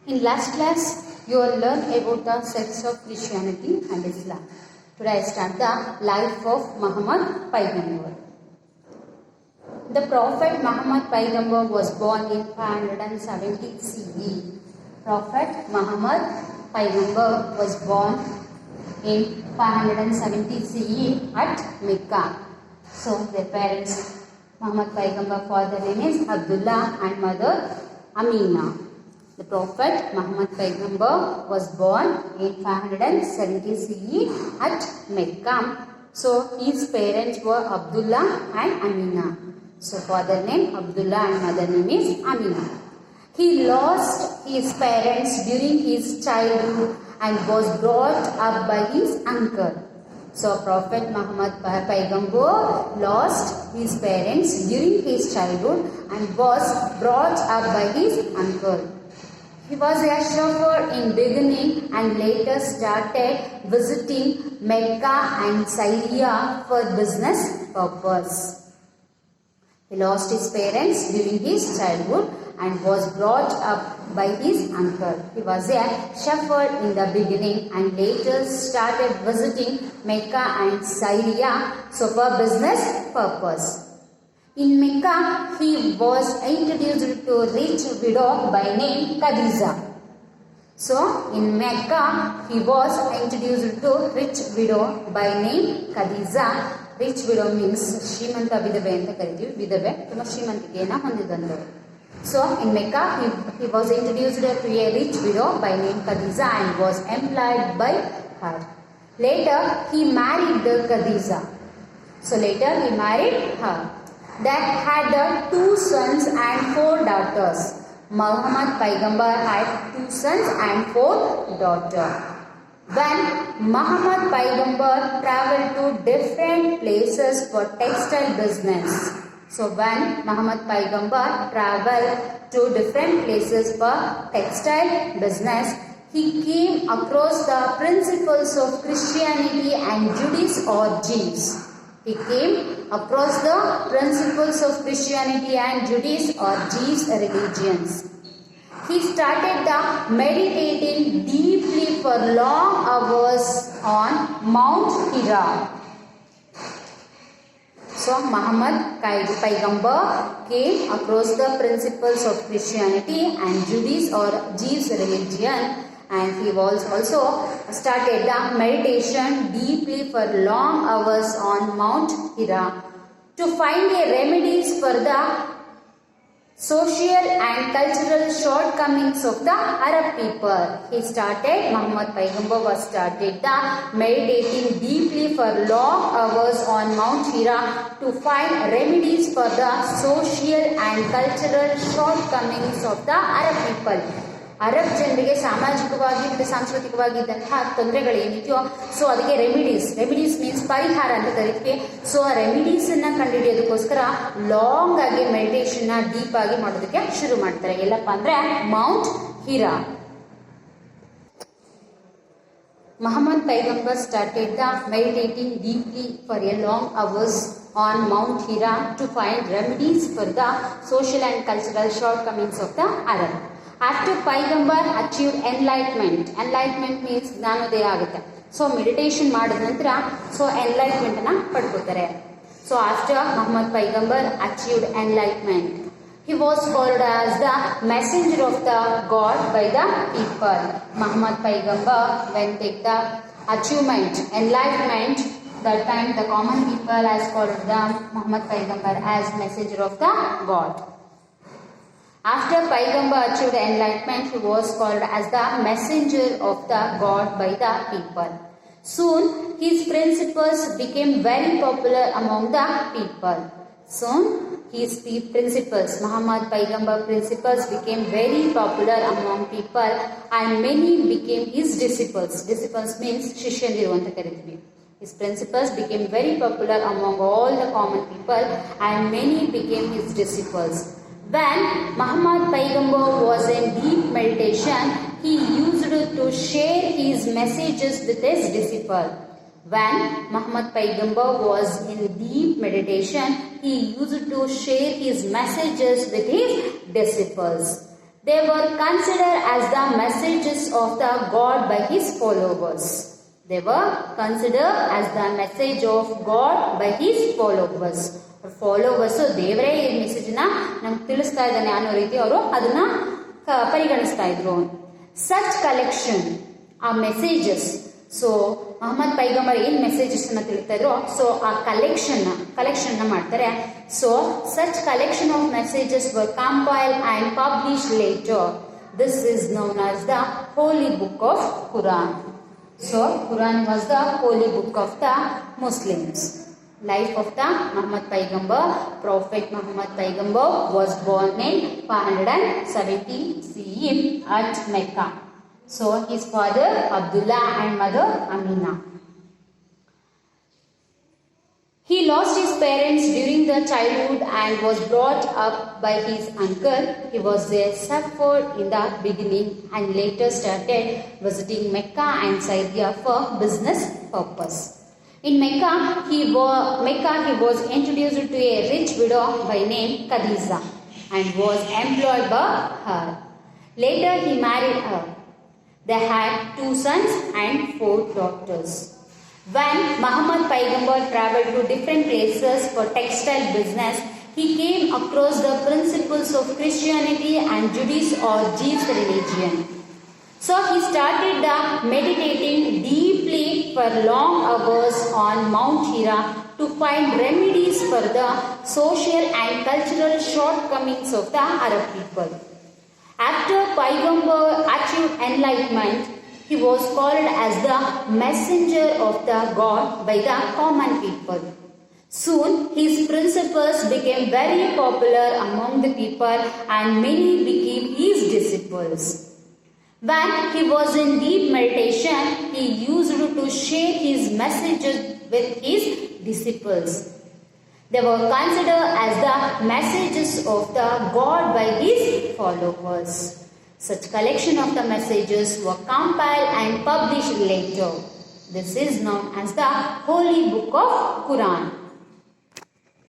In last class, you will learn about the sects of Christianity and Islam. Today I start the life of Muhammad Paigambar. The Prophet Muhammad Paigambar was born in 570 CE. Prophet Muhammad Paigambar was born in 570 CE at Mecca. So their parents, Muhammad Paigambar, father name is Abdullah and mother Amina. The Prophet Muhammad Paigambar was born in 570 CE at Mecca. So his parents were Abdullah and Amina. So father name Abdullah and mother name is Amina. He lost his parents during his childhood and was brought up by his uncle. So Prophet Muhammad Paigambar lost his parents during his childhood and was brought up by his uncle. He was a chauffeur in beginning and later started visiting Mecca and Syria for business purpose. He lost his parents during his childhood and was brought up by his uncle. He was a chauffeur in the beginning and later started visiting Mecca and Syria for business purpose. In Mecca, he was introduced to a rich widow by name Khadija. So, in Mecca, he was introduced to a rich widow by name Khadija. Rich widow means ಶ್ರೀಮಂತ ವಿಧವೆ ಅಂತ ಕರಿತೀವಿ. ವಿಧವೆ ತುಂಬ ಶ್ರೀಮಂತಿಕೆಯನ್ನು ಹೊಂದಿದಂತವರು. So, in Mecca, he was introduced to a rich widow by name Khadija and was employed by her. Later, he married the Khadija. So, later he married her. That had 2 sons and 4 daughters. Muhammad Paigambar had 2 sons and 4 daughters. When Muhammad Paigambar traveled to different places for textile business. So when Muhammad Paigambar traveled to different places for textile business, he came across the principles of Christianity and Judaism or Jews. He came across the principles of Christianity and Judaism or Jews religions. He started the meditating deeply for long hours on Mount Hira. So Muhammad Paigambar came across the principles of Christianity and Judaism or Jews religion. And he was also started the meditation deeply for long hours on Mount Hira to find a remedies for the social and cultural shortcomings of the Arab people. Muhammad Paigambar was started the meditating deeply for long hours on Mount Hira to find remedies for the social and cultural shortcomings of the Arab people. Arab ಜನರಿಗೆ ಸಾಮಾಜಿಕವಾಗಿ ಮತ್ತು ಸಾಂಸ್ಕೃತಿಕವಾಗಿದ್ದಂತಹ ತೊಂದರೆಗಳೇನಿದೆಯೋ so ಅದಕ್ಕೆ remedies means ಪರಿಹಾರ ಅಂತ ಕರಿತೀವಿ. So ಆ ರೆಮಿಡೀಸನ್ನು ಕಂಡುಹಿಡಿಯೋದಕ್ಕೋಸ್ಕರ long ಆಗಿ ಮೆಡಿಟೇಷನ್ನ deep ಆಗಿ ಮಾಡೋದಕ್ಕೆ ಶುರು ಮಾಡ್ತಾರೆ. ಎಲ್ಲಪ್ಪ ಅಂದರೆ ಮೌಂಟ್ ಹಿರಾ. Muhammad Paigambar started the meditating deeply for a long hours on Mount Hira to find remedies for the social and cultural shortcomings of the Arab. After Paigambar achieved enlightenment means ಜ್ಞಾನೋದಯ ಆಗುತ್ತೆ. So meditation ಮಾಡಿದ ನಂತರ so enlightenment ಅನ್ನ ಪಡ್ಕೋತಾರೆ. So after Muhammad Paigambar achieved enlightenment, he was called as the messenger of the God by the people. Muhammad Paigambar when take the achievement enlightenment, that time the common people has called the Muhammad Paigambar as messenger of the God. After Paigambar achieved enlightenment, he was called as the messenger of the God by the people. Soon, his principles became very popular among the people. Muhammad Paigambar principles became very popular among people and many became his disciples. Disciples means ಶಿಷ್ಯಂದಿರು ಅಂತ ಕರೀತೀವಿ. His principles became very popular among all the common people and many became his disciples. When Muhammad Paigambar was in deep meditation, he used to share his messages with his disciple. When Muhammad Paigambar was in deep meditation, he used to share his messages with his disciples. They were considered as the messages of the God by his followers. They were considered as the message of God by his followers. Followers ದೇವರೇ ಈ ಮೆಸೇಜ್ನ ನಮ್ಗೆ ತಿಳಿಸ್ತಾ ಇದ್ದಾನೆ ಅನ್ನೋ ರೀತಿ ಅವರು ಅದನ್ನ ಪರಿಗಣಿಸ್ತಾ ಇದ್ರು. ಸಚ್ ಕಲೆಕ್ಷನ್ ಆ ಮೆಸೇಜಸ್, ಸೊ ಮೊಹಮ್ಮದ್ ಪೈಗಂಬರ್ ಏನ್ ಮೆಸೇಜಸ್ ಅನ್ನ ತಿಳಿತಾ ಇದ್ರು, ಸೊ ಆ ಕಲೆಕ್ಷನ್ ಮಾಡ್ತಾರೆ. So such collection of messages were compiled and publish later. This is known as the holy book of Quran. So Quran was the holy book of the Muslims. Life of the Muhammad Paigambar. Prophet Muhammad Paigambar was born in 570 CE at Mecca. So his father Abdullah and mother Amina. He lost his parents during the childhood and was brought up by his uncle. He was a shepherd in the beginning and later started visiting Mecca and Syria for business purpose. In Mecca, he was introduced to a rich widow by name Khadija and was employed by her. Later, he married her. They had 2 sons and 4 daughters. When Muhammad Paigambar traveled to different places for textile business, he came across the principles of Christianity and Judaism or Jewish religion. So he started meditating deeply for long hours on Mount Hira to find remedies for the social and cultural shortcomings of the Arab people. After Paigambar achieved enlightenment, he was called as the messenger of the God by the common people. Soon his principles became very popular among the people and many became his disciples. When he was in deep meditation, he used to share his messages with his disciples. They were considered as the messages of the God by his followers. Such collection of the messages were compiled and published later. This is known as the Holy Book of Quran.